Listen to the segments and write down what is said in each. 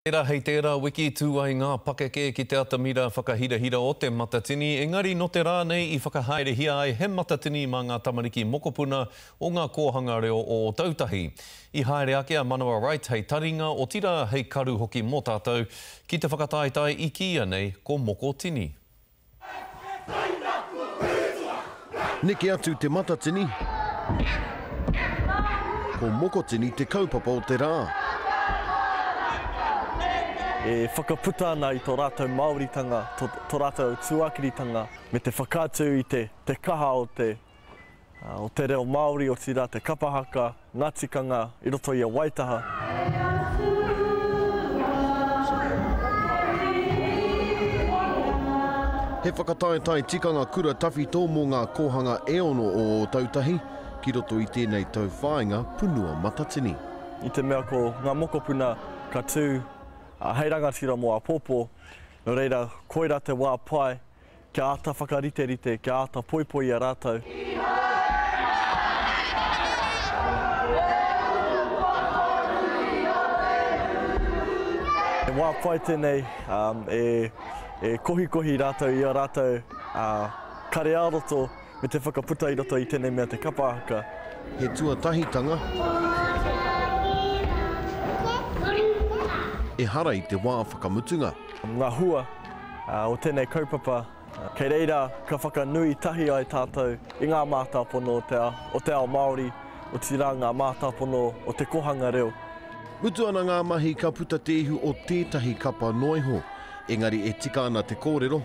Tērā hei tērā wiki tūai ngā pakeke ki te atamira whakahirahira o te matatini. Engari no te rānei I whakahaerehia ai he matatini mā ngā tamariki mokopuna o ngā kōhanga reo o tautahi. I haere ake a Manawa Wright hei taringa o tira hei karu hoki mō tātou ki te whakataetai I kia nei ko moko tini. Neke atu te matatini. Ko moko tini te kaupapa o te rā. E whakaputa ana I tō rātou Māoritanga, tō rātou tūakiritanga, me te whakātu I te kaha o te reo Māori o tira, te kapahaka, ngā tikanga, I roto I a Waitaha. He whakataetai tikanga kura tawhito mō ngā kōhanga e ono o tautahi, ki roto I tēnei tau whāinga punua matatini. I te mea ko ngā mokopuna ka tū, hei rangatira mō a pōpō, no reira koira te wā pai, kia ata whakarite-rite, kia ata poipoi a rātou. E wā pai tēnei e kohi-kohi rātou I a rātou kare āroto me te whakaputa I roto I tēnei mea te kapahaka. He tuatahitanga. E hara I te wā whakamutunga. Ngā hua o tēnei kaupapa, kei reira ka whakanui tahi ai tātou I ngā mātāpono o te ao Māori, o tira ngā mātāpono o te kohanga reo. Mutu ana ngā mahi ka puta te ihu o tētahi kapa noiho, engari e tika ana te kōrero.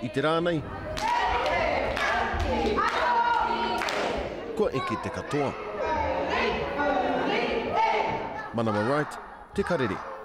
I te rānei, kua eke te katoa. Manawa Wright, te karere.